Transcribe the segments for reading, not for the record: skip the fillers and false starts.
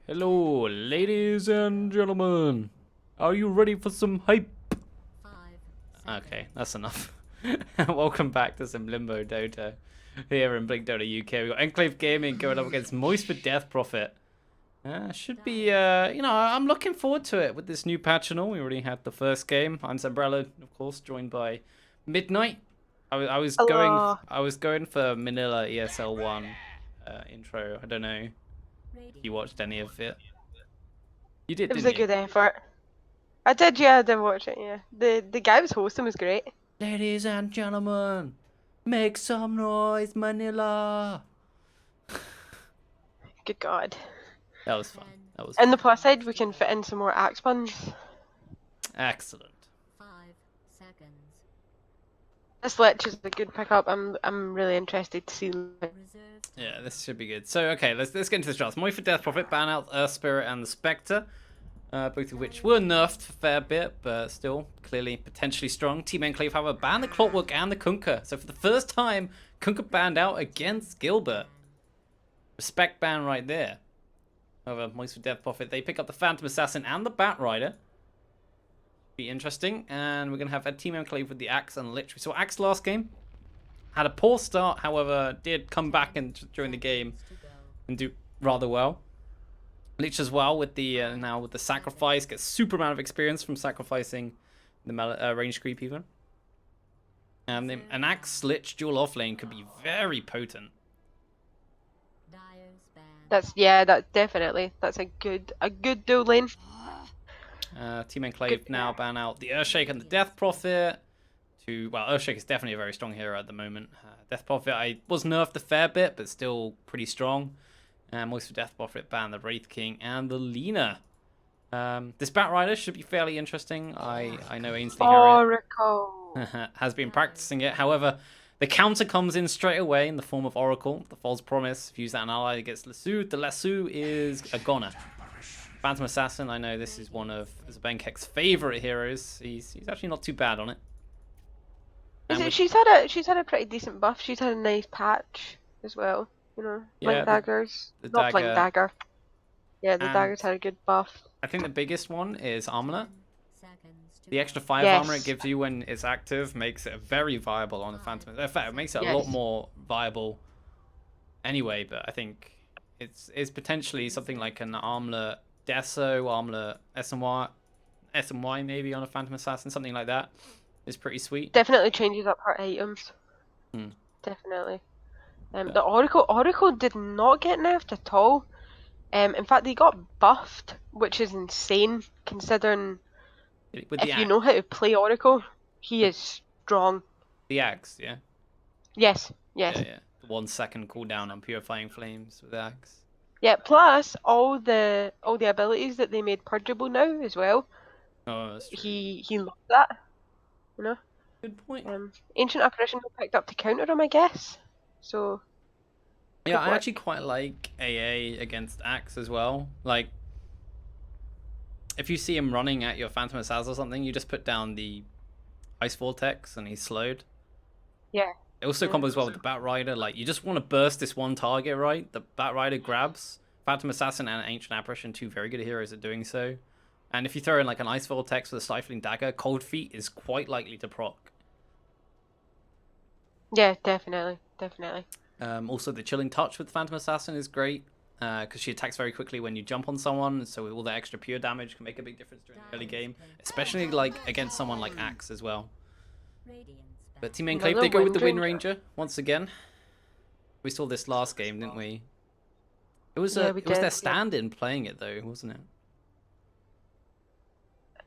Hello, ladies and gentlemen. Are you ready for some hype? Okay, that's enough. Welcome back to some Limbo Dota here in BlinkDOTA UK. We've got Enclave Gaming going up against Moist for Death Prophet. Should be, I'm looking forward to it with this new patch and all. We already had the first game. I'm Umbrella, of course, joined by Midnight. I was Hello. going for Manila ESL1 intro. I don't know if you watched any of it. You did, It was didn't a you? good effort. I did, yeah, I did watch it, yeah. The guy who was hosting was great. Ladies and gentlemen, make some noise, Manila. Good God. That was fun. That was And fun. the plus side, we can fit in some more axe puns. Excellent. This lich is a good pickup. I'm really interested to see. Yeah, this should be good. So, okay, let's get into the draft. Moist for Death Prophet, ban out Earth Spirit and the Spectre. Both of which were nerfed a fair bit, but still clearly potentially strong. Team Enclave, however, banned the Clockwork and the Kunkka. So for the first time, Kunkka banned out against Gilbert. Respect ban right there. However, Moist for Death Prophet, they pick up the Phantom Assassin and the Bat Rider. Be interesting. And we're going to have a Team Enclave with the Axe and Lich. We saw Axe last game. Had a poor start, however, did come back during the game and do rather well. Lich as well with the now with the sacrifice, gets super amount of experience from sacrificing the range creep even. And an Axe Lich dual offlane could be very potent. That's definitely. That's a good dual lane. Team Enclave now ban out the Earthshake and the Death Prophet. Earthshake is definitely a very strong hero at the moment. Death Prophet I was nerfed a fair bit, but still pretty strong. And Moist for Death Prophet ban the Wraith King and the Lina. This Bat Rider should be fairly interesting. I know Ainsley Harriet Oracle. has been practicing it. However, the counter comes in straight away in the form of Oracle, the False Promise. If you use that an ally against Lasso, the Lasso is a goner. Phantom Assassin, I know this is one of Zebenkek's favorite heroes. He's actually not too bad on it. She's had a pretty decent buff. She's had a nice patch as well. You know, Yeah, blink daggers. the Not blink dagger. dagger. Yeah, the And dagger's had a good buff. I think the biggest one is Armlet. The extra 5 Yes. armor it gives you when it's active makes it very viable on the Phantom. In fact, it makes it a lot more viable anyway, but I think it's potentially something like an Armlet Deso, Armlet SMY maybe on a Phantom Assassin, something like that. Is pretty sweet. Definitely changes up her items. Definitely. The Oracle did not get nerfed at all. In fact, they got buffed, which is insane considering if you know how to play Oracle, he is strong. The axe, yeah. Yes. Yeah. 1 second cooldown on Purifying Flames with axe. Yeah. Plus all the abilities that they made purgeable now as well. Oh, that's true. He loved that. You know. Good point. Ancient Apparition picked up to counter him, I guess. So. Yeah, I actually quite like AA against Axe as well. Like, if you see him running at your Phantom Assassin or something, you just put down the Ice Vortex and he's slowed. Yeah. It also combos well with the Bat Rider. Like, you just want to burst this one target, right? The Bat Rider grabs. Phantom Assassin and Ancient Apparition, 2 very good heroes at doing so. And if you throw in like an Ice Vortex with a Stifling Dagger, Cold Feet is quite likely to proc. Yeah, definitely. Also, the Chilling Touch with Phantom Assassin is great because she attacks very quickly when you jump on someone, so all the extra pure damage can make a big difference during the early game, especially like against someone like Axe as well. But Team Enclave, they go with the Wind Ranger once again. We saw this last game, didn't we? It was their stand-in playing it though, wasn't it?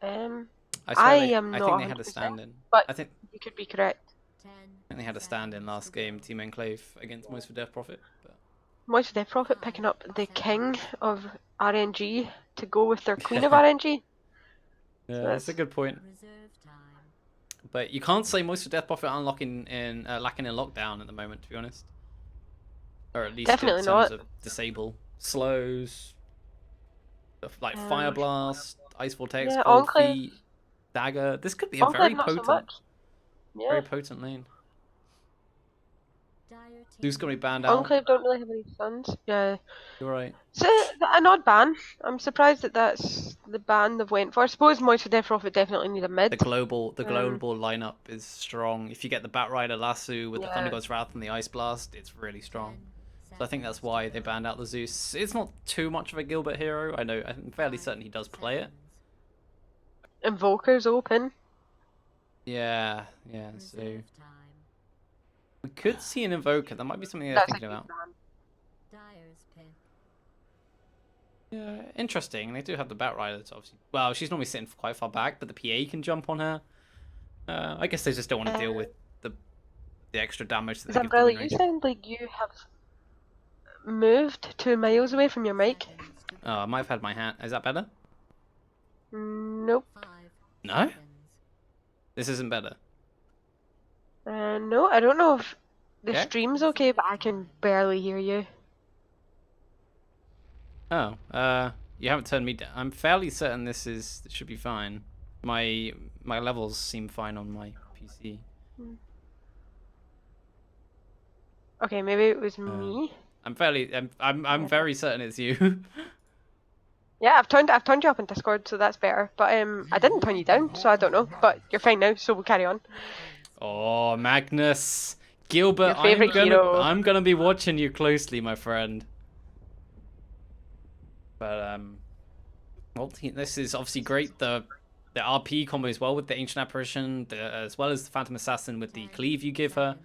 I think they had a stand-in, but I think you could be correct. I think they had a stand-in last game, Team Enclave against Moist for Death Prophet. But... Moist for Death Prophet picking up the king of RNG to go with their queen of RNG. Yeah, so that's a good point. But you can't say Moist for Death Prophet lacking in lockdown at the moment, to be honest. Or at least definitely in not. terms of disable slows, like Fire Blast, Ice Vortex, Cold Feet, Dagger. This could be a very potent, very potent lane. Zeus gonna be banned out. Enclave don't really have any sons. Yeah. You're right. It's an odd ban. I'm surprised that that's the ban they've went for. I suppose Moist for Death Prophet definitely need a mid. The global lineup is strong. If you get the Batrider Lasso with the Thunder God's Wrath and the Ice Blast, it's really strong. So I think that's why they banned out the Zeus. It's not too much of a Gilbert hero. I'm fairly certain he does play it. Invoker's open. Yeah, so we could see an Invoker. That might be something they're thinking about. Yeah, interesting. They do have the Batrider that's obviously... Well, she's normally sitting quite far back, but the PA can jump on her. I guess they just don't want to deal with the extra damage that they give the Umbrella, you sound like you have moved 2 miles away from your mic. Oh, I might have had my hand... Is that better? Nope. No? This isn't better? No, I don't know if the stream's okay, but I can barely hear you. Oh, you haven't turned me down. I'm fairly certain this should be fine. My levels seem fine on my PC. Okay, maybe it was me. I'm very certain it's you. Yeah, I've turned you up in Discord, so that's better. But I didn't turn you down, so I don't know. But you're fine now, so we'll carry on. Oh, Magnus, Gilbert, Your favorite hero. I'm gonna be watching you closely, my friend. But well, this is obviously great. The RP combo as well with the Ancient Apparition, as well as the Phantom Assassin with the cleave you give her.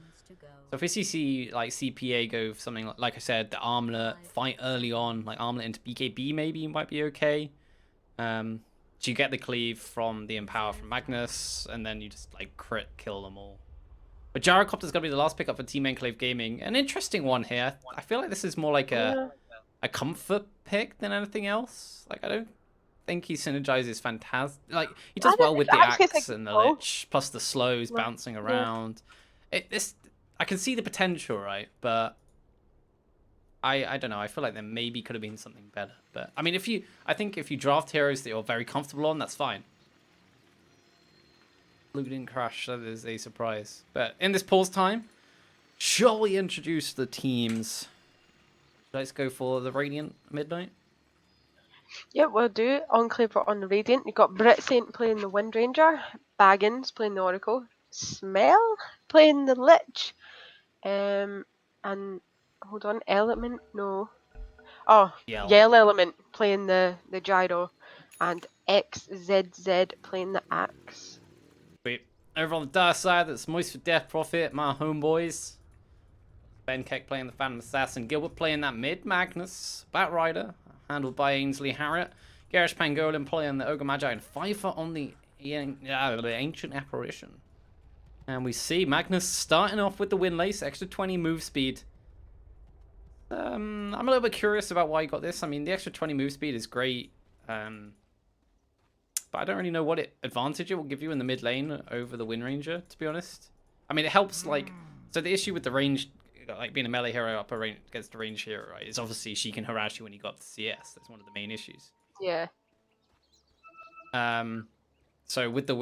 So if we see like CPA go for something like I said, the Armlet, fight early on, like Armlet into BKB maybe might be okay. So you get the cleave from the Empower from Magnus, and then you just like crit kill them all. But Gyrocopter's gonna be the last pickup for Team Enclave Gaming. An interesting one here. I feel like this is more like a comfort pick than anything else. Like I don't think he synergizes fantastic. Like he does well with the axe and the lich, plus the slows bouncing around. I can see the potential, right? But I don't know. I feel like there maybe could have been something better. But I mean, I think if you draft heroes that you're very comfortable on, that's fine. Blue didn't crash. That is a surprise. But in this pause time, shall we introduce the teams? Let's go for the Radiant Midnight. Yeah, we'll do. Enclave on the Radiant. You've got Brit Saint playing the Wind Ranger, Baggins playing the Oracle, Smell playing the Lich, and hold on, Element, no. Oh, Yell Element playing the Gyro, and xXXMidnight playing the Axe. Sweet. Over on the dark side, that's Moist for Death Prophet, my homeboys. Ben Keck playing the Phantom Assassin, Gilbert playing that mid, Magnus, Batrider, handled by Ainsley Harriott, Garish Pangolin playing the Ogre Magi, and Pfeiffer on the Ancient Apparition. And we see Magnus starting off with the Windlace, extra 20 move speed. I'm a little bit curious about why he got this. I mean, the extra 20 move speed is great, but I don't really know what advantage it will give you in the mid lane over the Wind Ranger, to be honest. I mean, it helps, like... So the issue with the range, like being a melee hero up against the range hero, right, is obviously she can harass you when you got up to CS. That's one of the main issues. Yeah. So with the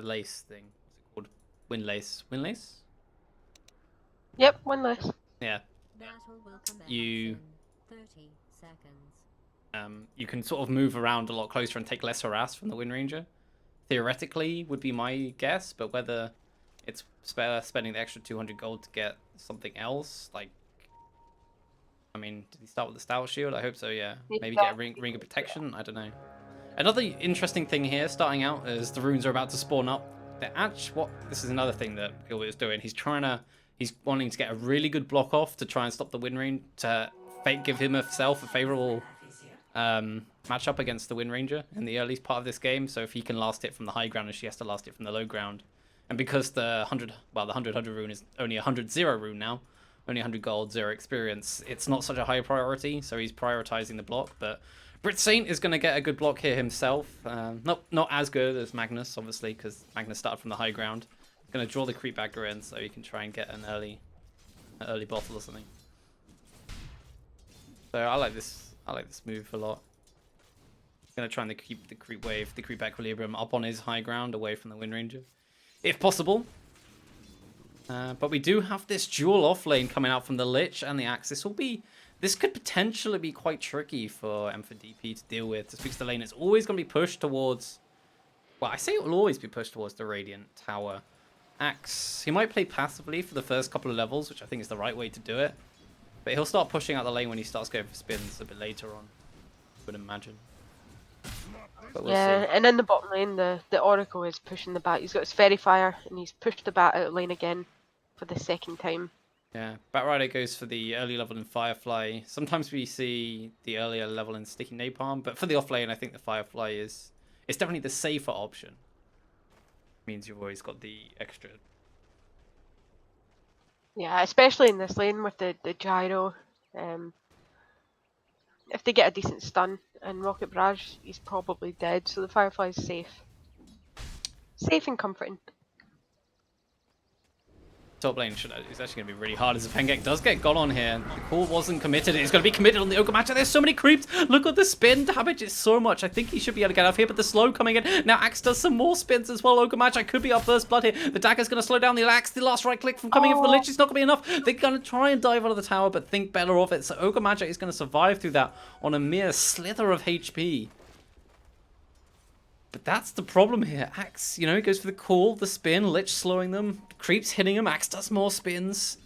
lace thing, what's it called? Windlace. Windlace? Yep, Windlace. Yeah. You can sort of move around a lot closer and take less harass from the Wind Ranger. Theoretically, would be my guess, but whether it's spending the extra 200 gold to get something else, like, I mean, did he start with the Stout Shield? I hope so, yeah. Maybe get a ring of protection? I don't know. Another interesting thing here, starting out, as the runes are about to spawn up. This is another thing that Gilbert is doing. He's wanting to get a really good block off to try and stop the Wind Ranger, to give himself a favorable matchup against the Wind Ranger in the early part of this game. So if he can last it from the high ground, and she has to last it from the low ground. And because the 100 rune is only a 100-0 rune now, only 100 gold, 0 experience, it's not such a high priority, so he's prioritizing the block. But Brit Saint is going to get a good block here himself. Not as good as Magnus, obviously, because Magnus started from the high ground. Going to draw the creep bagger in so he can try and get an early bottle or something. So I like this move a lot. Going to try and keep the creep wave, the creep equilibrium up on his high ground, away from the Wind Ranger, if possible. But we do have this dual off lane coming out from the Lich and the Axe. This could potentially be quite tricky for M4DP to deal with, just because the lane is always going to be pushed towards... Well, I say it will always be pushed towards the Radiant Tower. Axe, he might play passively for the first couple of levels, which I think is the right way to do it. But he'll start pushing out the lane when he starts going for spins a bit later on, I would imagine. But we'll see. And in the bottom lane, the Oracle is pushing the bat. He's got his Fairy Fire, and he's pushed the bat out of lane again for the second time. Yeah, Batrider goes for the early level in Firefly. Sometimes we see the earlier level in Sticky Napalm, but for the off lane, I think the Firefly is definitely the safer option. Means you've always got the extra. Yeah, especially in this lane with the gyro. If they get a decent stun and Rocket Barrage, he's probably dead. So the Firefly is safe. Safe and comforting. Top lane is actually going to be really hard as the Pengek does get got on here. The call wasn't committed. It's going to be committed on the Ogre Matcher. There's so many creeps. Look at the spin damage. It's so much. I think he should be able to get out here, but the slow coming in. Now Axe does some more spins as well. Ogre Matcher could be our first blood here. The dagger's going to slow down the Axe. The last right click from coming in from the Lich is not going to be enough. They're going to try and dive out of the tower, but think better of it. So Ogre Matcher is going to survive through that on a mere slither of HP. But that's the problem here. Axe, you know, he goes for the call, the spin, Lich slowing them, creeps hitting him, Axe does more spins.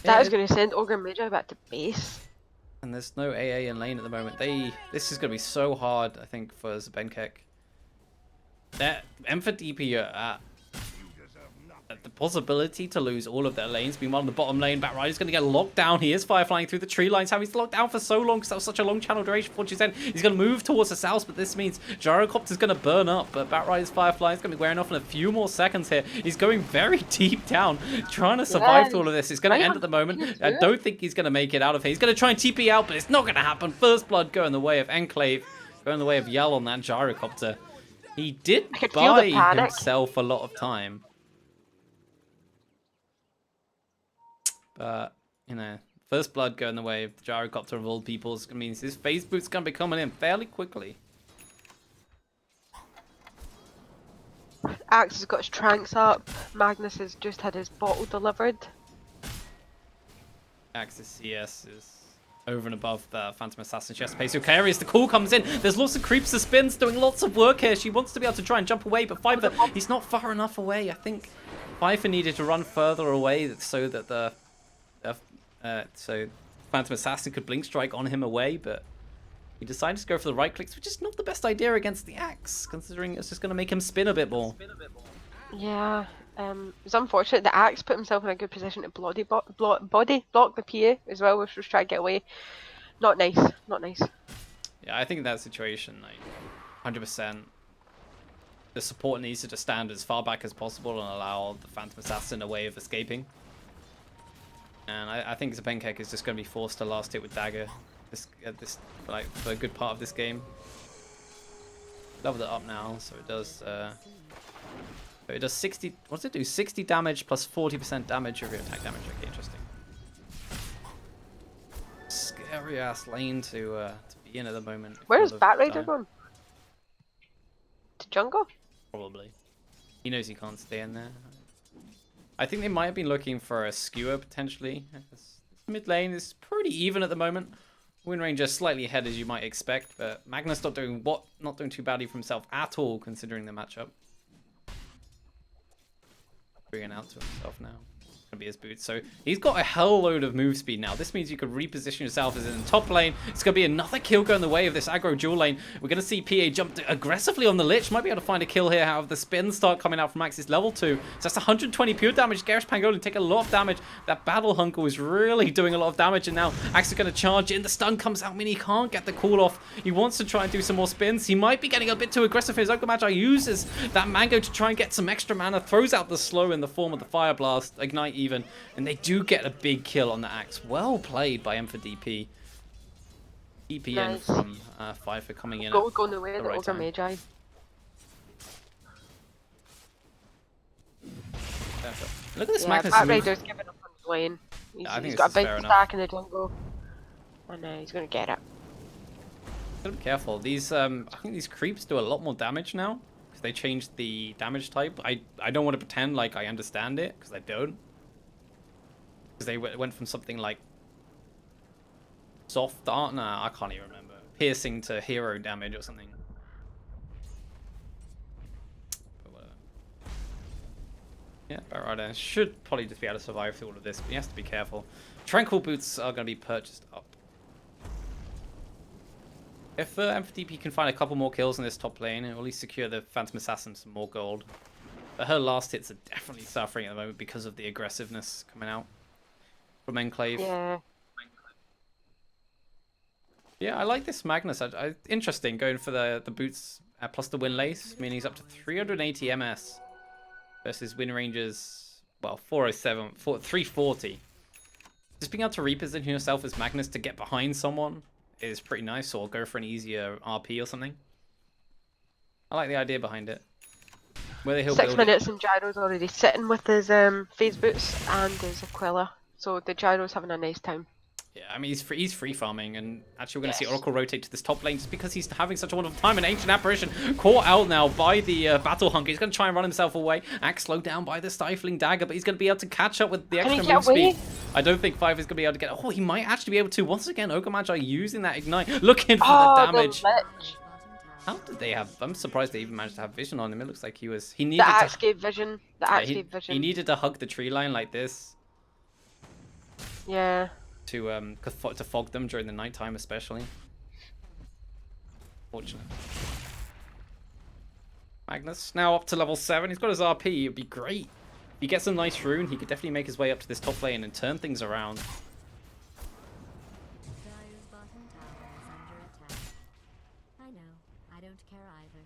That is going to send Ogre Magi back to base. And there's no AA in lane at the moment. This is going to be so hard, I think, for Zbenkek. M4DP are at the possibility to lose all of their lanes. Meanwhile, in the bottom lane, Batrider's going to get locked down. He is fireflying through the tree lines. How he's locked down for so long because that was such a long channel duration. For Fortune's End. He's going to move towards the south, but this means Gyrocopter's going to burn up. But Batrider's firefly is going to be wearing off in a few more seconds here. He's going very deep down, trying to survive through all of this. It's going to end at the moment. I don't think he's going to make it out of here. He's going to try and TP out, but it's not going to happen. First blood going the way of Enclave, going the way of Yell on that Gyrocopter. He did buy himself a lot of time. But, you know, first blood going the way of the Gyrocopter of all peoples means his phase boot's going to be coming in fairly quickly. Axe has got his tranks up. Magnus has just had his bottle delivered. Axe's CS is over and above the Phantom Assassin chest pace. Okay, as the call comes in, there's lots of creeps, the spins, doing lots of work here. She wants to be able to try and jump away, but Pfeiffer, he's not far enough away. I think Pfeiffer needed to run further away so that so Phantom Assassin could blink strike on him away, but he decided to go for the right clicks, which is not the best idea against the Axe, considering it's just going to make him spin a bit more. Yeah, it's unfortunate. The Axe put himself in a good position to body block the PA as well, which was trying to get away. Not nice, not nice. Yeah, I think in that situation, like 100%, the support needs to just stand as far back as possible and allow the Phantom Assassin a way of escaping. And I think Zbenkek is just going to be forced to last hit with Dagger like for a good part of this game. Leveled it up now, so it does 60. What does it do? 60 damage plus 40% damage of your attack damage. Okay, interesting. Scary ass lane to be in at the moment. Where is Batrider going? To jungle? Probably. He knows he can't stay in there. I think they might have been looking for a skewer potentially. This mid lane is pretty even at the moment. Windranger slightly ahead as you might expect, but Magnus not doing too badly for himself at all considering the matchup. Bringing out to himself now. Gonna be his boots. So he's got a hell load of move speed now. This means you could reposition yourself as in the top lane. It's gonna be another kill going the way of this aggro dual lane. We're gonna see PA jump aggressively on the Lich. Might be able to find a kill here. However, the spins start coming out from Axis level 2. So that's 120 pure damage. Garish Pangolin take a lot of damage. That Battle Hunker is really doing a lot of damage, and now Axis is gonna charge in. The stun comes out, meaning he can't get the call off. He wants to try and do some more spins. He might be getting a bit too aggressive. His Ogre Magi uses that Mango to try and get some extra mana. Throws out the slow in the form of the Fire Blast, Ignite even, and they do get a big kill on the Axe. Well played by M4DP. DP in from Pfeiffer coming in. Going the way of the Ogre Magi. Look at this Magnus. Batrider's giving up on his lane. He's got a big stack in the jungle. And he's going to get it. Gotta be careful. These, I think these creeps do a lot more damage now. because they changed the damage type. I don't want to pretend like I understand it, because I don't. Because they went from something like soft art, nah, I can't even remember. Piercing to hero damage or something. But whatever. Yeah, Batrider should probably just be able to survive through all of this, but he has to be careful. Tranquil boots are going to be purchased up. If MFDP can find a couple more kills in this top lane, it will at least secure the Phantom Assassin some more gold. But her last hits are definitely suffering at the moment because of the aggressiveness coming out from Enclave. Yeah. Yeah, I like this Magnus. Interesting, going for the boots plus the win lace, meaning he's up to 380 MS versus win ranges, well, 407, 340. Just being able to reposition yourself as Magnus to get behind someone is pretty nice, or go for an easier RP or something. I like the idea behind it. Whether he'll 6 build minutes and Gyro's already sitting with his phase boots and his Aquila, so the Gyro's having a nice time. Yeah, I mean, he's free farming, and actually we're going to see Yes. Oracle rotate to this top lane just because he's having such a wonderful time. An Ancient Apparition caught out now by the Battle Hunker. He's going to try and run himself away. Axe slowed down by the Stifling Dagger, but he's going to be able to catch up with the Can he extra get move speed. away? I don't think Five is going to be able to get... Oh, he might actually be able to. Once again, Ogre Magi using that Ignite, looking for the damage. Lich. How did they have... I'm surprised they even managed to have vision on him. It looks like he was... He The needed axe to... gave vision. The Yeah, axe gave vision. he needed to hug the tree line like this. Yeah. To fog them during the nighttime, especially. Fortunate. Magnus now up to level 7. He's got his RP. It'd be great. If he gets a nice rune, he could definitely make his way up to this top lane and turn things around. Dire's bottom tower is under attack. I know. I don't care either.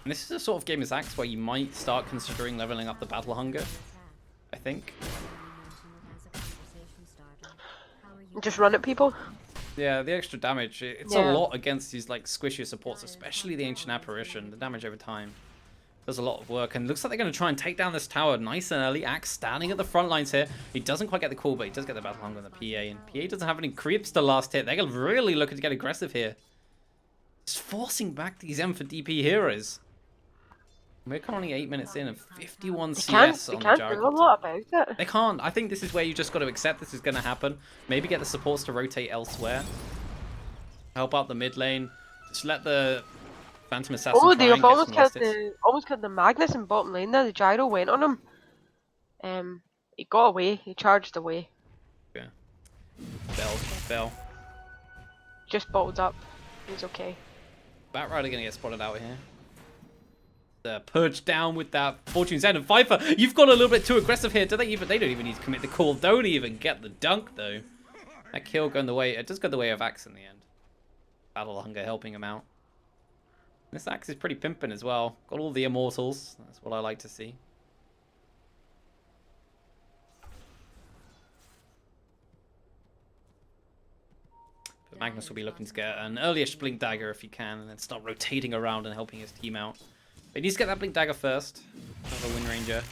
And this is a sort of game as Axe where you might start considering leveling up the Battle Hunger, I think. Just run at people. Yeah, the extra damage, it's Yeah. a lot against these like squishier supports, especially the Ancient Apparition. The damage over time does a lot of work, and it looks like they're going to try and take down this tower nice and early. Axe standing at the front lines here. He doesn't quite get the call, but he does get the Battle Hunger on the PA, and PA doesn't have any creeps to last hit. They're really looking to get aggressive here. Just forcing back these M for DP heroes. We're currently 8 minutes in and 51 CS They on the can't do a Gyrocopter. lot about it. They can't. I think this is where you just got to accept this is going to happen. Maybe get the supports to rotate elsewhere. Help out the mid lane. Just let the Phantom Assassin Oh, try they've and get almost some killed losses. the Magnus in bottom lane there. The Gyro went on him. He got away. He charged away. Yeah. Bell. Just bottled up. He's okay. Batrider going to get spotted out here. Purged down with that Fortune's End. And Viper, you've got a little bit too aggressive here. They don't even need to commit the call. Don't even get the dunk, though. That kill going the way... It does go the way of Axe in the end. Battle Hunger helping him out. This Axe is pretty pimping as well. Got all the immortals. That's what I like to see. But Magnus will be looking to get an early-ish Blink Dagger if he can, and then start rotating around and helping his team out. But he needs to get that Blink Dagger first. Another Wind Ranger.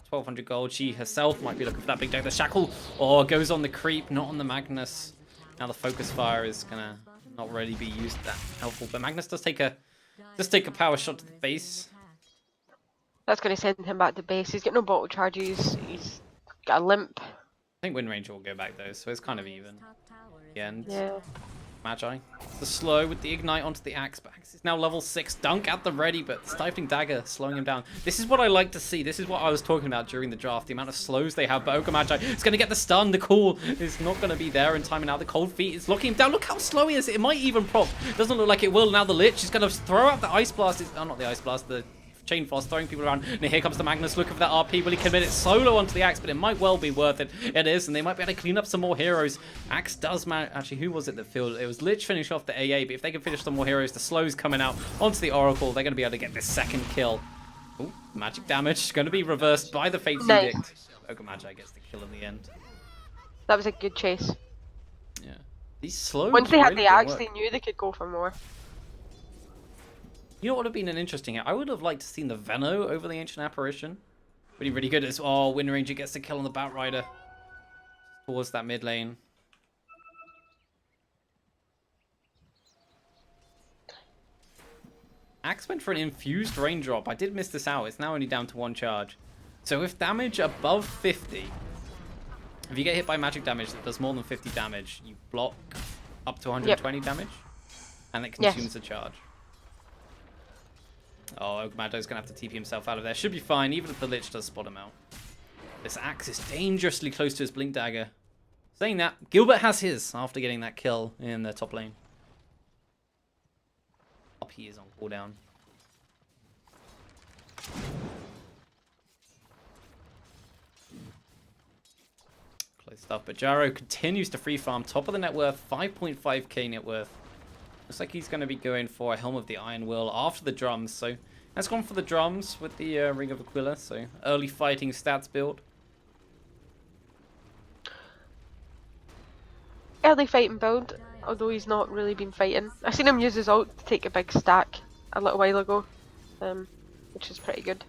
1200 gold. She herself might be looking for that Blink Dagger. The Shackle goes on the creep, not on the Magnus. Now the Focus Fire is gonna not really be used that helpful. But Magnus does take a power shot to the face. That's going to send him back to base. He's got no bottle charges. He's got a limp. I think Wind Ranger will go back though, so it's kind of even. The end. Yeah. Magi. The slow with the Ignite onto the Axe. But Axe is now level 6. Dunk at the ready, but Stifling Dagger slowing him down. This is what I like to see. This is what I was talking about during the draft. The amount of slows they have. But Ogre Magi is going to get the stun. The cool is not going to be there in time. And now the Cold Feet is locking him down. Look how slow he is. It might even prop. Doesn't look like it will. Now the Lich is going to throw out the Ice Blast. Oh, not the Ice Blast. The Chain Frost throwing people around. And here comes the Magnus looking for that RP. Will he commit it solo onto the Axe? But it might well be worth it. It is. And they might be able to clean up some more heroes. Axe does manage. Actually, who was it that filled? It was Lich finish off the AA. But if they can finish some more heroes, the slows coming out onto the Oracle, they're going to be able to get this second kill. Ooh, magic damage. Going to be reversed by the Fate's Nice. Edict. Ogre Magi gets the kill in the end. That was a good chase. Yeah. These slows. Once they had really the do axe, work. they knew they could go for more. You know what would have been an interesting... I would have liked to seen the Veno over the Ancient Apparition. Really, really good. As oh, Wind Ranger gets the kill on the Batrider. Towards that mid lane. Axe went for an infused raindrop. I did miss this out. It's now only down to 1 charge. So with damage above 50, if you get hit by magic damage that does more than 50 damage, you block up to 120 damage, and it consumes a charge. Oh, Ogmado's going to have to TP himself out of there. Should be fine, even if the Lich does spot him out. This Axe is dangerously close to his Blink Dagger. Saying that, Gilbert has his after getting that kill in the top lane. Up he is on cooldown. Close stuff, but Jaro continues to free farm. Top of the net worth, 5.5k net worth. Looks like he's going to be going for a Helm of the Iron Will after the drums. So that's gone for the drums with the Ring of Aquila. So early fighting stats build. Early fighting build, although he's not really been fighting. I seen him use his ult to take a big stack a little while ago, which is pretty good.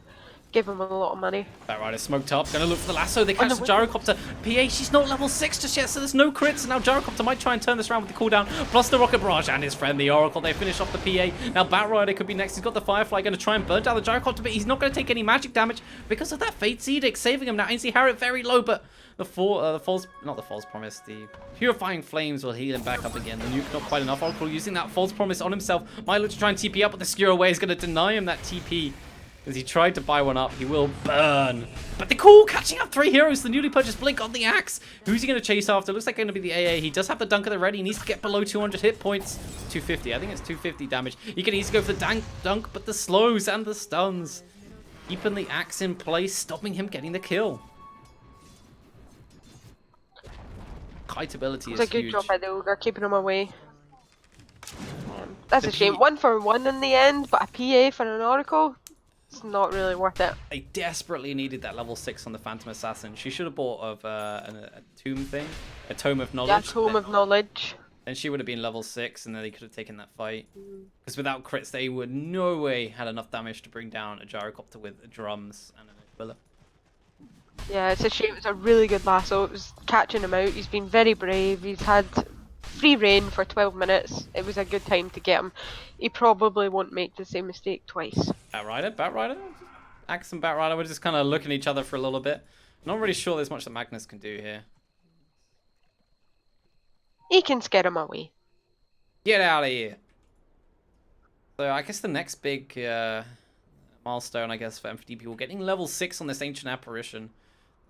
Gave him a lot of money. That Rider smoked up, gonna look for the lasso. They catch the Gyrocopter. PA, she's not level 6 just yet, so there's no crits. And now Gyrocopter might try and turn this around with the cooldown. Plus the Rocket Barrage and his friend, the Oracle. They finish off the PA. Now Bat Rider could be next. He's got the Firefly, gonna try and burn down the Gyrocopter, but he's not gonna take any magic damage because of that Fate's Edict, saving him now. Ainsley Harriet very low, but the false promise, the Purifying Flames will heal him back up again. The nuke not quite enough. Oracle using that false promise on himself. Might look to try and TP up, but the skewer away is gonna deny him that TP. As he tried to buy one up, he will burn. But the cool catching up 3 heroes. The newly purchased Blink on the Axe. Who's he going to chase after? Looks like going to be the AA. He does have the dunk at the ready. He needs to get below 200 hit points. 250. I think it's 250 damage. He can easily go for the dunk, but the slows and the stuns. Keeping the Axe in place, stopping him getting the kill. Kite ability is huge. It's a good job by the Ogre, keeping him away. That's a shame. 1 for 1 in the end, but a PA for an Oracle? It's not really worth it. They desperately needed that level 6 on the Phantom Assassin. She should have bought a tomb thing. A Tome of Knowledge. Yeah, Tome of Knowledge. Then she would have been level 6 and then they could have taken that fight. Because without crits, they would no way had enough damage to bring down a Gyrocopter with drums and an Aquila. Yeah, it's a shame. It's a really good lasso. It was catching him out. He's been very brave. He's had free reign for 12 minutes. It was a good time to get him. He probably won't make the same mistake twice. Bat Rider? Axe and Bat Rider were just kind of looking at each other for a little bit. Not really sure there's much that Magnus can do here. He can scare him away. Get out of here. So I guess the next big milestone, I guess, for MFD people, getting level 6 on this Ancient Apparition.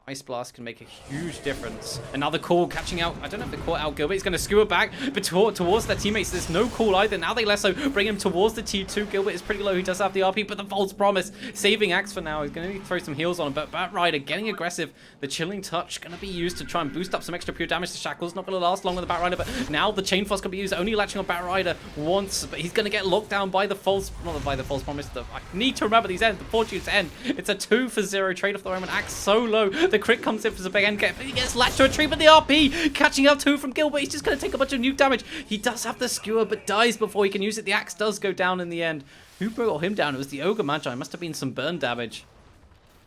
Ice Blast can make a huge difference. Another call catching out. I don't know if they caught out Gilbert. He's going to skewer back but towards their teammates. There's no call either. Now they lasso bring him towards the T2. Gilbert is pretty low. He does have the RP, but the false promise saving Axe for now. He's going to need to throw some heals on him. But Bat Rider getting aggressive. The Chilling Touch going to be used to try and boost up some extra pure damage to Shackles. Not going to last long with the Bat Rider, but now the Chain Force can be used. Only latching on Bat Rider once, but he's going to get locked down by the false, not by the false promise. I need to remember these ends. The Fortune's End. It's a 2 for 0 trade off the Roman Axe so low. The crit comes in for the end. He gets latched to a tree, but the RP catching up 2 from Gilbert. He's just going to take a bunch of nuke damage. He does have the skewer, but dies before he can use it. The Axe does go down in the end. Who brought him down? It was the Ogre Magi. Must have been some burn damage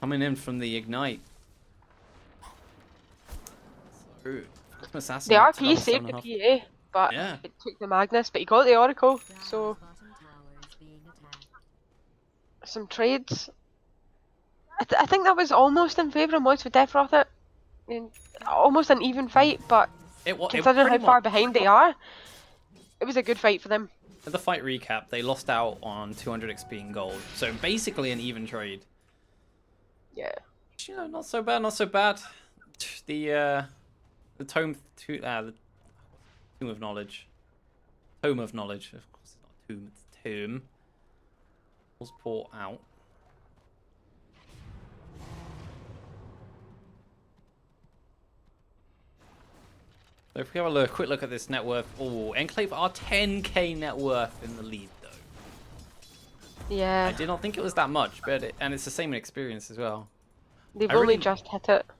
coming in from the Ignite. So, Assassin the RP saved the PA, but it took the Magnus, but he got the Oracle, so some trades. I think that was almost in favour of Moist with Death Rocket. I mean, almost an even fight, but considering how far behind they are, it was a good fight for them. For the fight recap, they lost out on 200 XP in gold, so basically an even trade. Yeah. You know, not so bad, not so bad. The Tome of Knowledge. Tome of Knowledge, of course it's not Tomb, it's Tomb. Was brought out. So if we have a quick look at this net worth, Enclave are 10k net worth in the lead though. Yeah. I did not think it was that much, but and it's the same in experience as well. They've only just hit it. I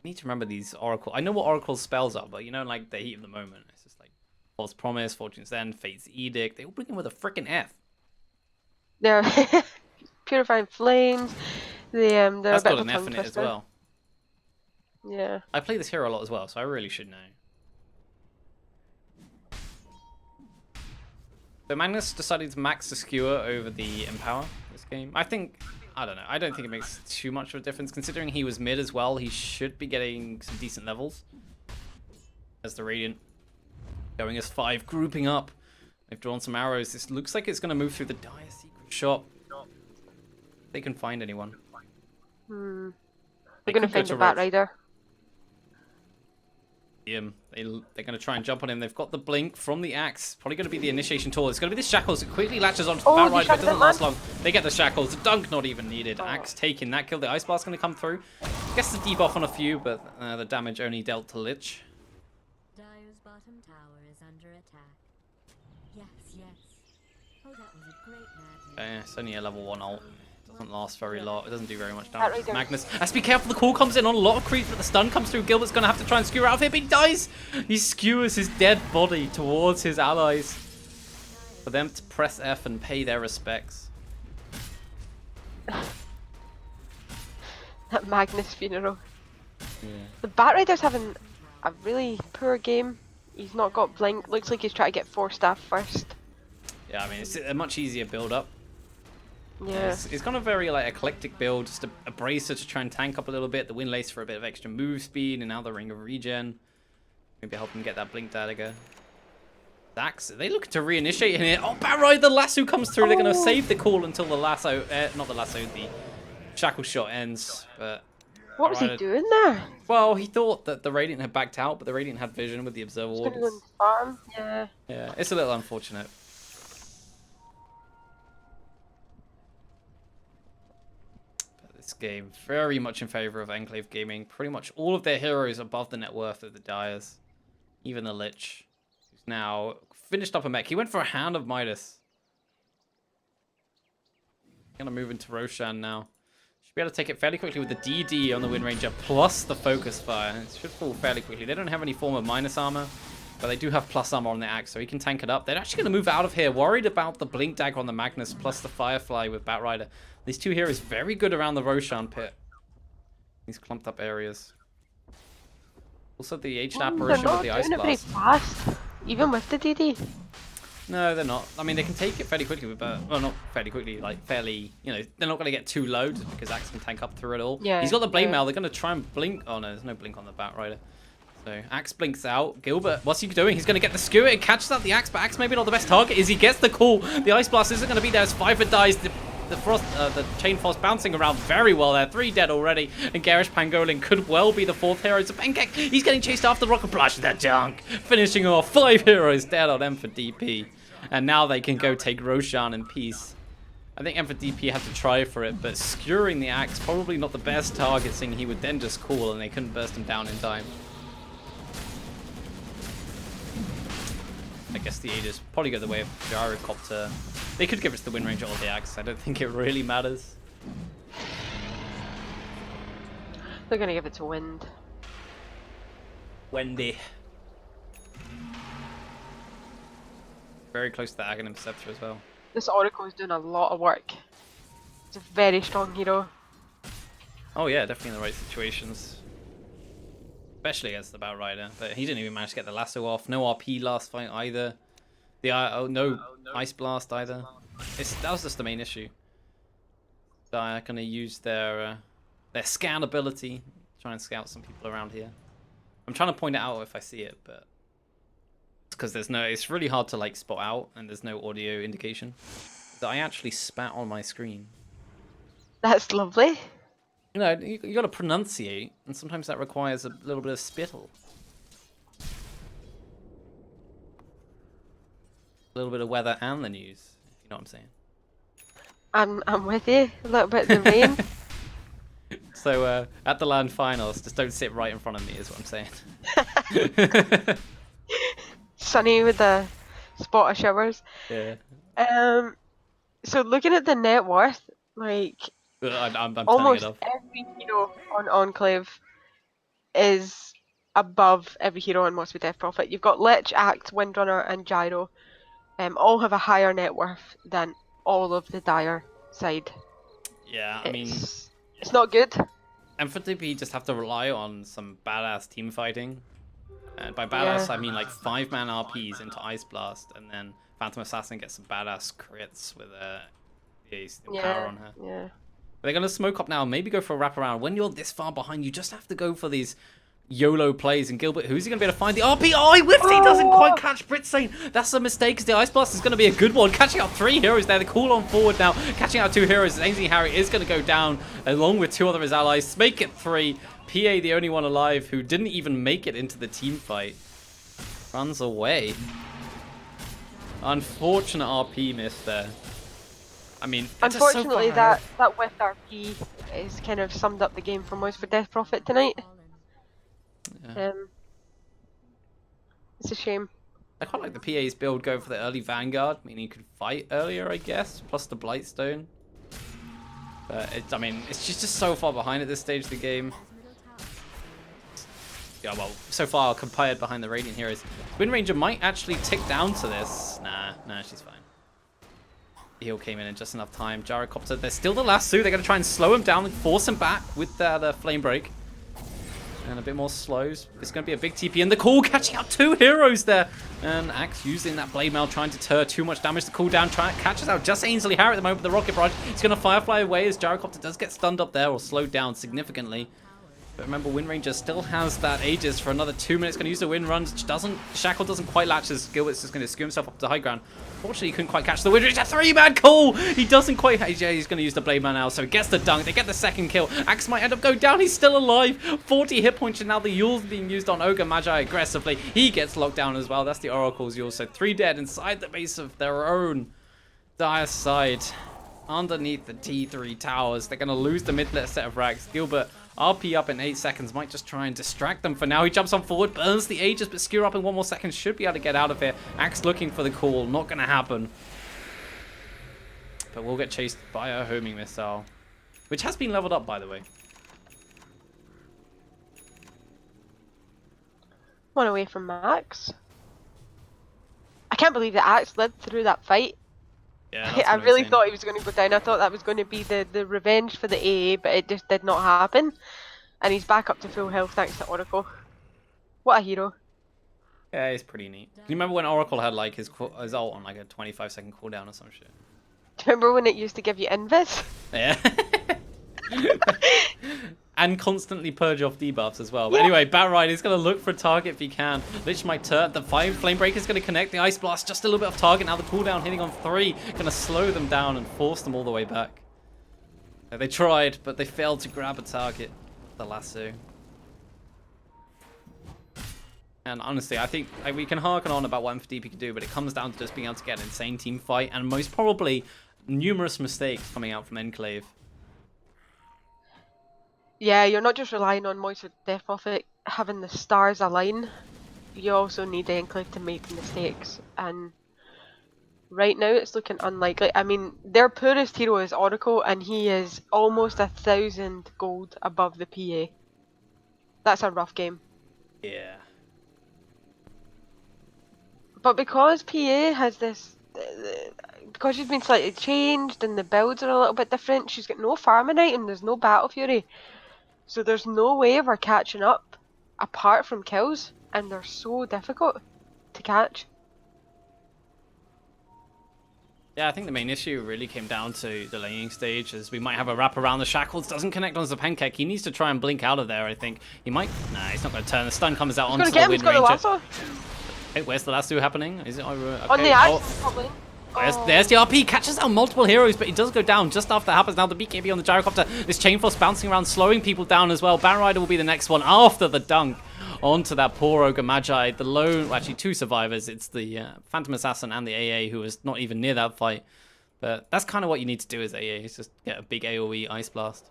need to remember these Oracle. I know what Oracle's spells are, but you know, like the heat of the moment. It's just like False Promise, Fortune's End, Fate's Edict. They all bring in with a freaking F. They're Purifying Flames. They're That's a bit got of an a F in it as well. Yeah. I play this hero a lot as well, so I really should know. So Magnus decided to max the skewer over the Empower this game. I don't know. I don't think it makes too much of a difference. Considering he was mid as well, he should be getting some decent levels. As the Radiant going as 5, grouping up. They've drawn some arrows. This looks like it's going to move through the dire secret shop. They can find anyone. They're They going to could go find to the Bat Roach. Rider. They're going to try and jump on him. They've got the blink from the axe. Probably going to be the initiation tool. It's going to be the shackles. It quickly latches onto the Bat Rider, but it doesn't last long. They get the shackles. The dunk not even needed. Axe taking that kill. The ice blast going to come through. Gets the debuff on a few, but the damage only dealt to Lich. Dire's bottom tower is under attack. Yes. Oh, that was a great magic. It's only a level 1 ult. Doesn't last very long. It doesn't do very much damage. Rider. Magnus has to be careful. The call comes in on a lot of creeps, but the stun comes through. Gilbert's going to have to try and skewer out of here, but he dies. He skewers his dead body towards his allies for them to press F and pay their respects. That Magnus funeral. Yeah. The Bat Rider's having a really poor game. He's not got blink. Looks like he's trying to get 4 staff first. Yeah, I mean, it's a much easier build up. Yeah. It's got a very like eclectic build, just a bracer to try and tank up a little bit, the Windlace for a bit of extra move speed, and now the Ring of Regen. Maybe help him get that BlinkDOTA. Dax, they looking to reinitiate in here. Oh, Barride, the lasso comes through. They're going to save the call until the lasso, not the lasso, the shackle shot ends. But What was he Barride- doing there? Well, he thought that the Radiant had backed out, but the Radiant had vision with the Observer He's Ward. going to go and farm. Yeah. Yeah, it's a little unfortunate. This game very much in favor of Enclave Gaming. Pretty much all of their heroes above the net worth of the Dyers. Even the Lich, who's now finished up a mech. He went for a Hand of Midas. Gonna move into Roshan now. Should be able to take it fairly quickly with the DD on the Wind Ranger plus the Focus Fire. It should fall fairly quickly. They don't have any form of minus armor, but they do have plus armor on their axe, so he can tank it up. They're actually going to move out of here, worried about the Blink Dagger on the Magnus plus the Firefly with Bat Rider. These two heroes very good around the Roshan pit. These clumped up areas. Also the H apparition with the Ice They're not doing it Blast. very fast, even with the DD. No, they're not. I mean, they can take it fairly quickly, but well, not fairly quickly, like fairly. You know, they're not going to get too low just because Axe can tank up through it all. Yeah, He's got the blade yeah. mail. They're going to try and blink. Oh no, there's no blink on the Bat Rider. So Axe blinks out. Gilbert, what's he doing? He's going to get the skewer. It catches out the Axe, but Axe maybe not the best target. Is he gets the call? The Ice Blast isn't going to be there as Pfeiffer dies. The Chain Force bouncing around very well there. 3 dead already. And Garish Pangolin could well be the 4th hero. It's a pancake. He's getting chased after the Rocket Blast. That junk. Finishing off 5 heroes dead on M for DP. And now they can go take Roshan in peace. I think M for DP had to try for it, but skewering the Axe probably not the best target, seeing he would then just call and they couldn't burst him down in time. I guess the Aegis probably go the way of Gyrocopter. They could give us the Wind Ranger or the Axe. I don't think it really matters. They're going to give it to Wind. Wendy. Very close to the Aghanim Scepter as well. This Oracle is doing a lot of work. He's a very strong hero. Oh yeah, definitely in the right situations. Especially against the Bat Rider. But he didn't even manage to get the lasso off. No RP last fight either. No Ice Blast either. That was just the main issue. They're going to use their scan ability. Try and scout some people around here. I'm trying to point it out if I see it, but it's because it's really hard to like spot out and there's no audio indication. That I actually spat on my screen. That's lovely. You know, you got to pronunciate, and sometimes that requires a little bit of spittle. A little bit of weather and the news, if you know what I'm saying. I'm with you. A little bit of the rain. So, at the LAN finals, just don't sit right in front of me, is what I'm saying. Sunny with a spot of showers. Yeah. So looking at the net worth, like I'm turning almost it off. every hero on Enclave is above every hero on Must Be Death Prophet. You've got Lich, Axe, Windrunner, and Gyro. All have a higher net worth than all of the Dire side. Yeah, I mean, It's not good. and for DP, just have to rely on some badass team fighting. And by badass, I mean like 5-man RPs into Ice Blast, and then Phantom Assassin gets some badass crits with the power on her. Yeah. They're going to smoke up now, maybe go for a wraparound. When you're this far behind, you just have to go for these YOLO plays. And Gilbert, who's he going to be able to find? The RP! Oh, he whiffs! He doesn't quite catch Britsane. That's a mistake, because the Ice Blast is going to be a good one. Catching out 3 heroes there. The cool on forward now. Catching out 2 heroes. Ainsley Harry is going to go down, along with 2 other of his allies. Make it 3. PA, the only one alive, who didn't even make it into the team fight, runs away. Unfortunate RP miss there. I mean, unfortunately, that whiff RP is kind of summed up the game for Moist for Death Prophet tonight. Yeah. It's a shame. I quite like the PA's build, go for the early Vanguard, meaning you could fight earlier, I guess, plus the Blightstone. But I mean, it's just so far behind at this stage of the game. Yeah, well, so far compared behind the Radiant heroes. Wind Ranger might actually tick down to this. Nah, she's fine. The heal came in just enough time. Gyrocopter, they're still the last 2. They're going to try and slow him down and force him back with the Flame Break. And a bit more slows. It's going to be a big TP. And the call catching out 2 heroes there. And Axe using that Blade Mail, trying to deter too much damage. The cooldown catches out just Ainsley Harry at the moment with the Rocket Barrage. He's going to Firefly away as Gyrocopter does get stunned up there or slowed down significantly. But remember, Wind Ranger still has that Aegis for another 2 minutes. Going to use the Wind Runs. Shackle doesn't quite latch as Gilbert's just going to skew himself up to high ground. Fortunately, he couldn't quite catch the Wind Ranger. 3-man call! He doesn't quite... Yeah, he's going to use the Blade Man now, so he gets the dunk. They get the second kill. Axe might end up going down. He's still alive. 40 hit points, and now the Yule's being used on Ogre Magi aggressively. He gets locked down as well. That's the Oracle's Yule. So 3 dead inside the base of their own dire side. Underneath the T3 towers. They're going to lose the mid-lit set of racks. Gilbert... RP up in 8 seconds, might just try and distract them for now. He jumps on forward, burns the Aegis, but Skewer up in 1 more second. Should be able to get out of here. Axe looking for the call, not going to happen. But we'll get chased by a homing missile, which has been leveled up, by the way. 1 away from Max. I can't believe that Axe lived through that fight. Yeah, I really thought he was going to go down. I thought that was going to be the revenge for the AA, but it just did not happen. And he's back up to full health thanks to Oracle. What a hero. Yeah, he's pretty neat. Do you remember when Oracle had like his ult on like a 25-second cooldown or some shit? Do you remember when it used to give you invis? Yeah. And constantly purge off debuffs as well. But anyway, Batride is going to look for a target if he can. Lich might turn. The Flame Breaker is going to connect. The Ice Blast just a little bit off target. Now the cooldown hitting on 3. Going to slow them down and force them all the way back. They tried, but they failed to grab a target. The lasso. And honestly, I think we can harken on about what MFDP can do, but it comes down to just being able to get an insane team fight. And most probably, numerous mistakes coming out from Enclave. Yeah, you're not just relying on Moist with Death Prophet having the stars align. You also need the Enclave to make mistakes. And right now it's looking unlikely. I mean, their poorest hero is Oracle, and he is almost 1,000 gold above the PA. That's a rough game. Yeah. But because PA has this... because she's been slightly changed and the builds are a little bit different, she's got no farming item, there's no Battle Fury. So there's no way of her catching up apart from kills, and they're so difficult to catch. Yeah, I think the main issue really came down to the laning stage, as we might have a wrap around the shackles. Doesn't connect on the pancake. He needs to try and blink out of there, I think. He might... Nah, he's not going to turn. The stun comes out onto the Wind Ranger. Hey, where's the lasso happening? Is it okay. On the ice, probably. There's the RP, catches out multiple heroes, but he does go down just after that happens. Now the BKB on the Gyrocopter, this Chain Force bouncing around, slowing people down as well. Batrider will be the next one after the dunk onto that poor Ogre Magi. The lone, well, actually 2 survivors. It's the Phantom Assassin and the AA who was not even near that fight. But that's kind of what you need to do as AA, is just get a big AoE Ice Blast.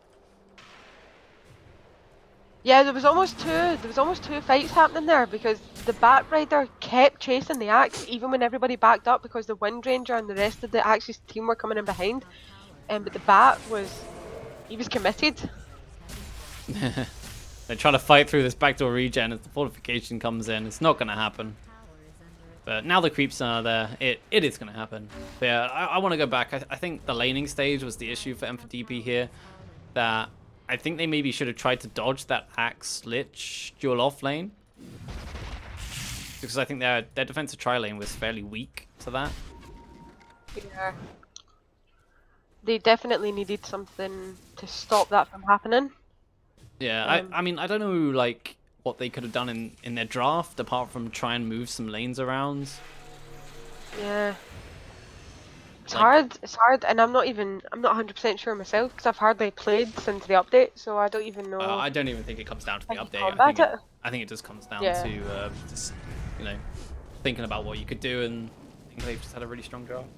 Yeah, there was almost two fights happening there, because the Batrider kept chasing the Axe even when everybody backed up, because the Wind Ranger and the rest of the Axe's team were coming in behind. But the Bat he was committed. They're trying to fight through this backdoor regen as the fortification comes in. It's not going to happen. But now the creeps are there, it is going to happen. But yeah, I want to go back. I think the laning stage was the issue for M4DP here. That I think they maybe should have tried to dodge that Axe Lich dual off lane. Because I think their defensive tri-lane was fairly weak to that. Yeah. They definitely needed something to stop that from happening. Yeah, I mean, I don't know, like, what they could have done in their draft, apart from try and move some lanes around. Yeah. It's hard, and I'm not 100% sure myself, because I've hardly played since the update, so I don't even know. I don't even think it comes down to the how you update. combat I think it just comes down Yeah. to just, you know, thinking about what you could do, and I think they've just had a really strong draft.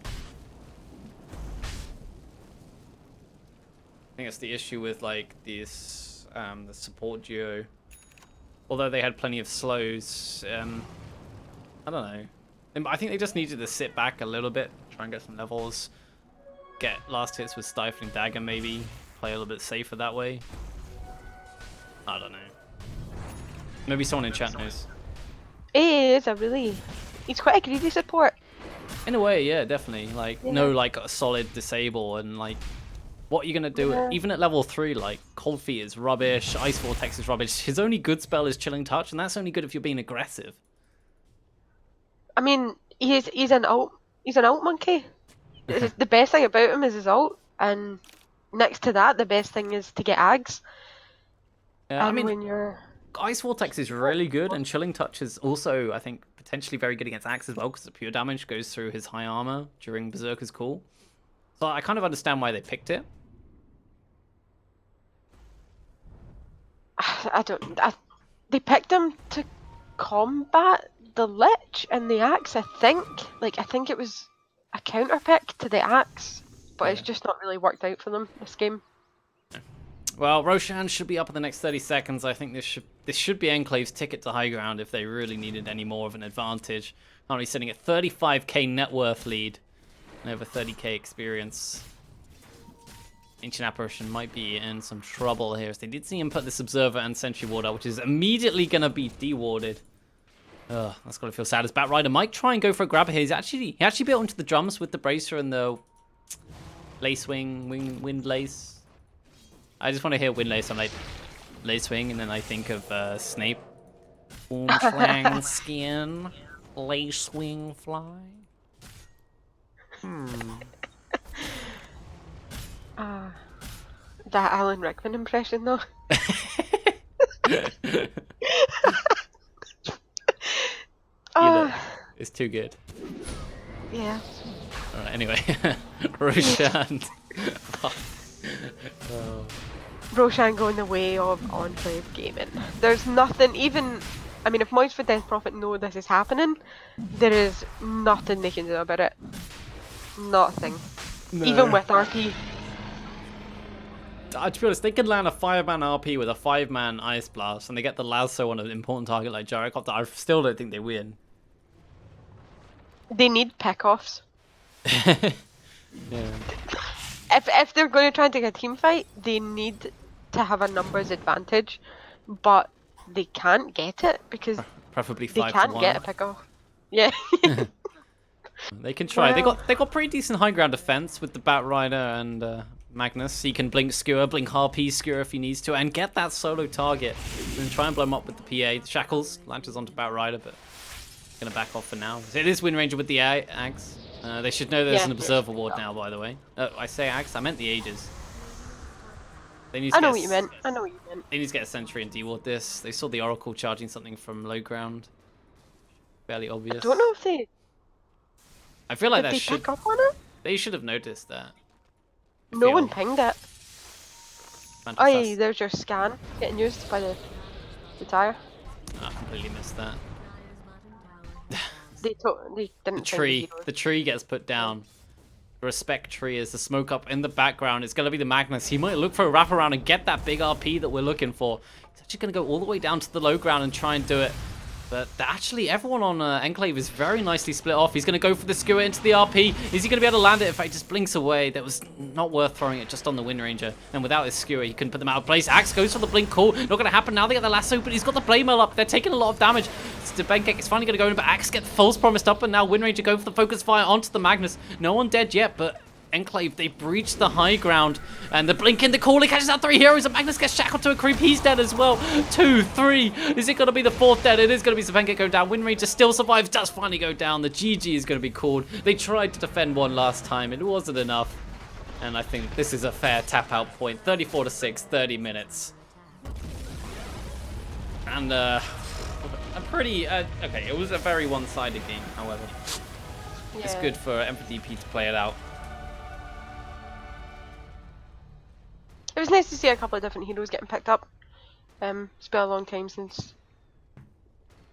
I think that's the issue with, like, this, the support duo. Although they had plenty of slows, I don't know. I think they just needed to sit back a little bit, try and get some levels, get last hits with Stifling Dagger maybe, play a little bit safer that way. I don't know. Maybe someone in chat knows. He is he's quite a greedy support. In a way, yeah, definitely. Like, no, like, a solid disable, and, like, what are you gonna do? Yeah. Even at level 3, like, Cold Feet is rubbish, Ice Vortex is rubbish. His only good spell is Chilling Touch, and that's only good if you're being aggressive. I mean, he's an ult monkey. The best thing about him is his ult, and next to that, the best thing is to get Ags. Yeah, I And mean, when you're Ice Vortex is really good, and Chilling Touch is also, I think, potentially very good against Axe as well, because the pure damage goes through his high armor during Berserker's Call. So I kind of understand why they picked it. they picked him to combat the Lich and the Axe, I think. Like, I think it was a counter pick to the Axe, but it's just not really worked out for them this game. Well, Roshan should be up in the next 30 seconds. I think this should be Enclave's ticket to high ground if they really needed any more of an advantage. Currently sitting at 35k net worth lead and over 30k experience. Ancient Apparition might be in some trouble here, as they did see him put this Observer and Sentry Ward out, which is immediately going to be dewarded. Ugh, that's got to feel sad, as Batrider might try and go for a grab here. He actually built onto the drums with the Bracer and the Lace Wind Lace. I just want to hear Wind Lace. I'm like, Lace Wing, and then I think of Snape. Boomslang Skin, Lace Wing Fly. That Alan Rickman impression, though. It's too good. Yeah. Alright, anyway. Roshan. Roshan going the way of Enclave Gaming. There's nothing, even... I mean, if Moist for Death Prophet know this is happening, there is nothing they can do about it. Nothing. No. Even with RP. To be honest, they can land a 5-man RP with a 5-man Ice Blast, and they get the lasso on an important target like Gyrocopter. I still don't think they win. They need pick-offs. Yeah. If they're going to try and take a team fight, they need to have a numbers advantage, but they can't get it because Preferably they 5 can't to 1. get a pick-off. Yeah. They can try. Well. They got pretty decent high ground defense with the Batrider and Magnus. He can blink Skewer, blink Harpy Skewer if he needs to, and get that solo target. And then try and blow him up with the PA. The Shackles launches onto Batrider, but gonna back off for now. It is Wind Ranger with the Axe. They should know there's an Observer Ward now, by the way. I say Axe, I meant the Aegis. They need to I know what you meant. I know what you meant. They need to get a Sentry and deward this. They saw the Oracle charging something from low ground. Fairly obvious. I don't know if they... I feel like Did that they should... pick up on it? They should have noticed that. No one pinged it. Oh Fantastic. yeah, there's your scan getting used by the tire. I completely missed that. They didn't The tree gets put down. The respect tree is the smoke up in the background. It's gonna be the Magnus. He might look for a wraparound and get that big RP that we're looking for. He's actually gonna go all the way down to the low ground and try and do it. But actually, everyone on Enclave is very nicely split off. He's going to go for the skewer into the RP. Is he going to be able to land it? In fact, he just blinks away. That was not worth throwing it just on the Wind Ranger. And without his skewer, he couldn't put them out of place. Axe goes for the blink call. Not going to happen now. They got the lasso, but he's got the blade mail up. They're taking a lot of damage. Benkek is finally going to go in, but Axe gets false promised up, and now Wind Ranger go for the focus fire onto the Magnus. No one dead yet, but Enclave, they breached the high ground, and the blink in the call, he catches out 3 heroes, and Magnus gets shackled to a creep, he's dead as well. 2, 3, is it going to be the 4th dead? It is going to be Serpenka going down. Wind Ranger still survives, does finally go down. The GG is going to be called. They tried to defend one last time, it wasn't enough. And I think this is a fair tap out point. 34-6, 30 minutes. And a pretty, okay, it was a very one-sided game, however. Yeah. It's good for MPDP to play it out. It was nice to see a couple of different heroes getting picked up. It's been a long time since...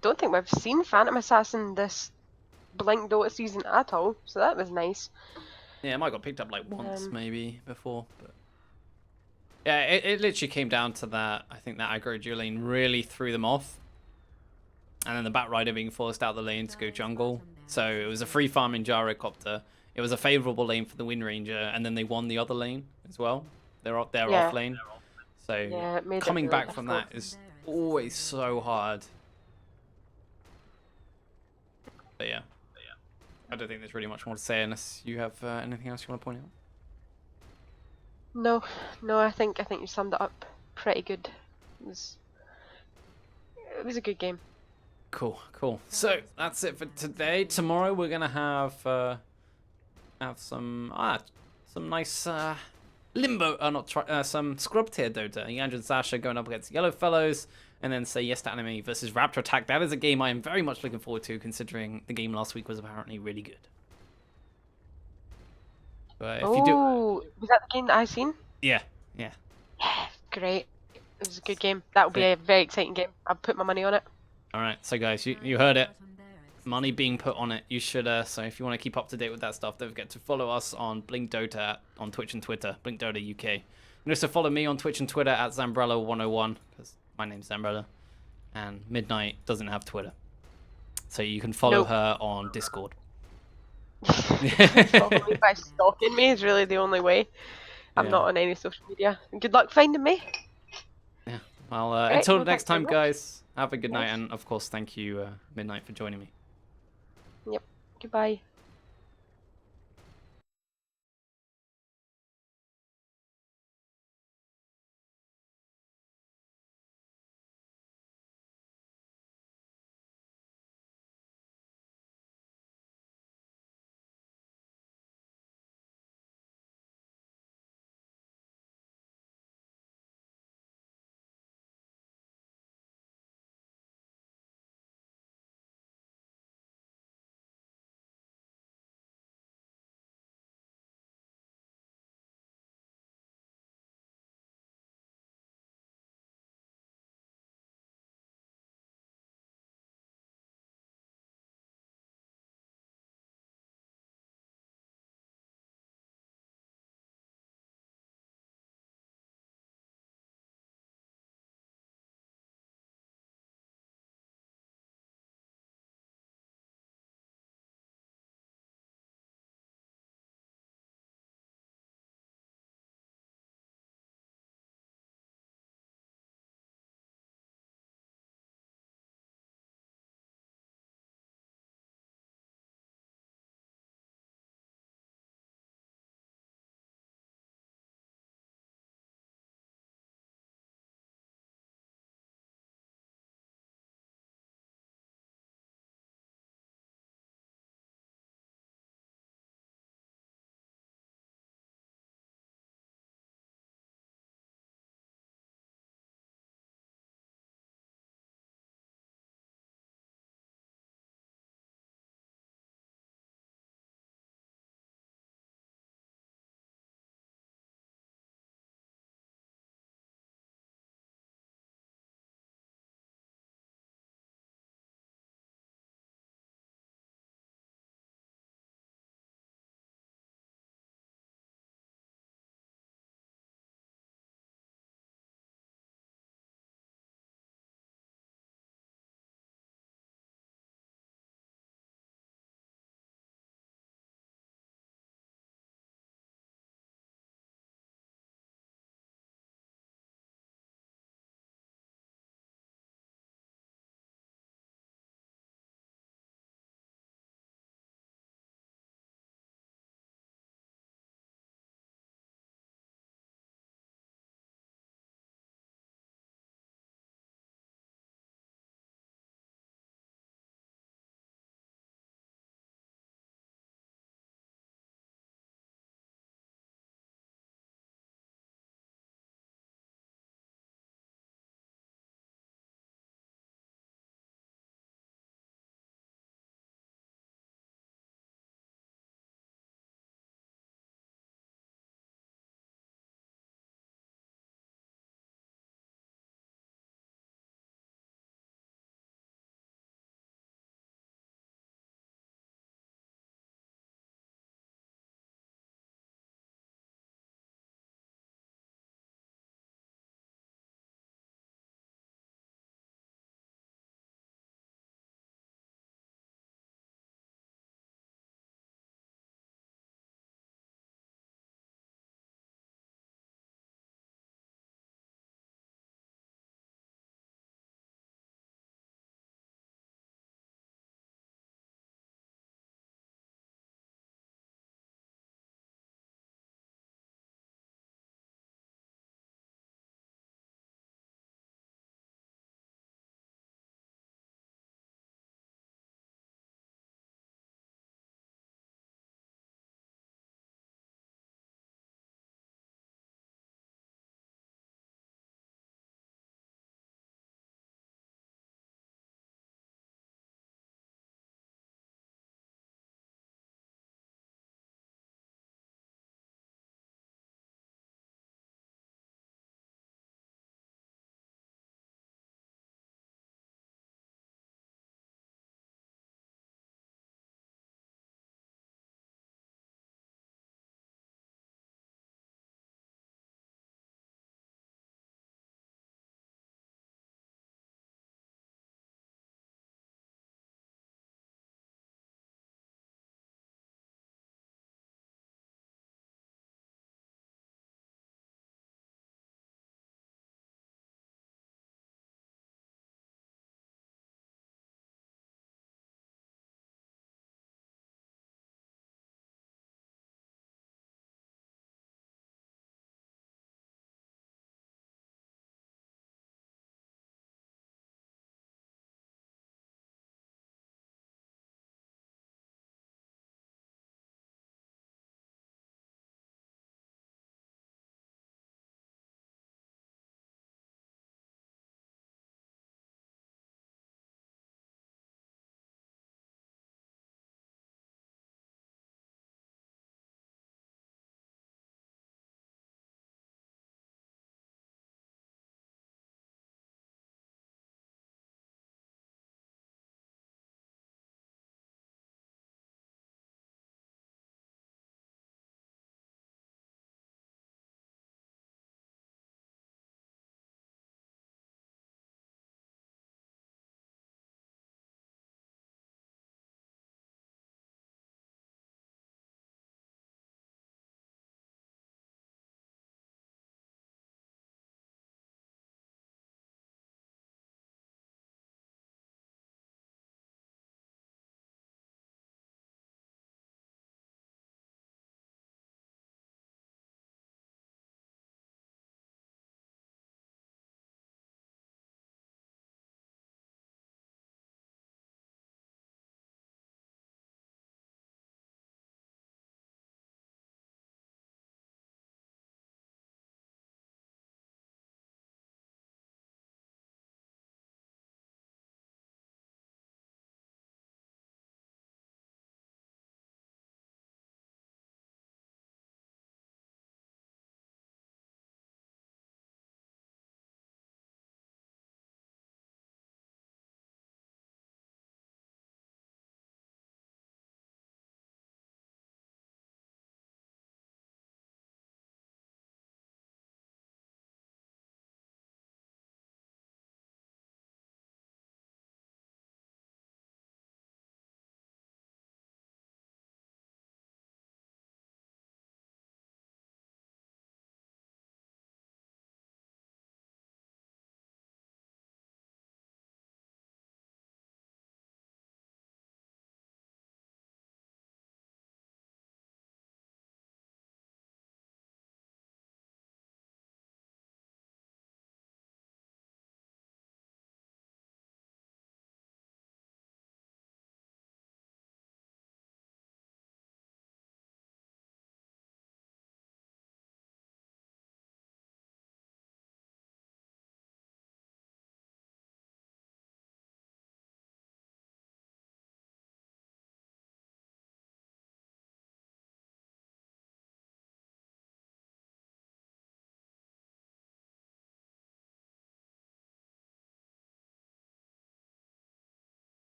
Don't think we've seen Phantom Assassin this BlinkDOTA season at all, so that was nice. Yeah, it might have got picked up like once maybe before, but yeah, it literally came down to that. I think that aggro dual lane really threw them off, and then the Batrider being forced out the lane to go jungle. So it was a free farming Gyrocopter. It was a favourable lane for the Wind Ranger, and then they won the other lane as well. They're off lane. So Yeah, it made coming it really back from difficult. that is always so hard. But yeah. I don't think there's really much more to say unless you have anything else you want to point out. No, I think you summed it up pretty good. It was a good game. Cool. So that's it for today. Tomorrow we're gonna have some nice Limbo, some scrub tier Dota. Yandra and Sasha going up against Yellow Fellows, and then Say Yes to Anime versus Raptor Attack. That is a game I am very much looking forward to, considering the game last week was apparently really good. But if you do, Was that the game that I seen? yeah. Great. It was a good game. That will be a very exciting game. I'll put my money on it. All right, so guys, you heard it. Money being put on it. You should, so if you want to keep up to date with that stuff, don't forget to follow us on BlinkDOTA on Twitch and Twitter, BlinkDOTA UK. You can also follow me on Twitch and Twitter at Zambrella101, because my name's Zambrella, and Midnight doesn't have Twitter. So you can follow her on Discord. Follow me by stalking me is really the only way. I'm not on any social media. Good luck finding me. Yeah, well, Right, until well, next time, thanks very much. guys, have a good night, and of course, thank you, Midnight, for joining me. Yep. Goodbye.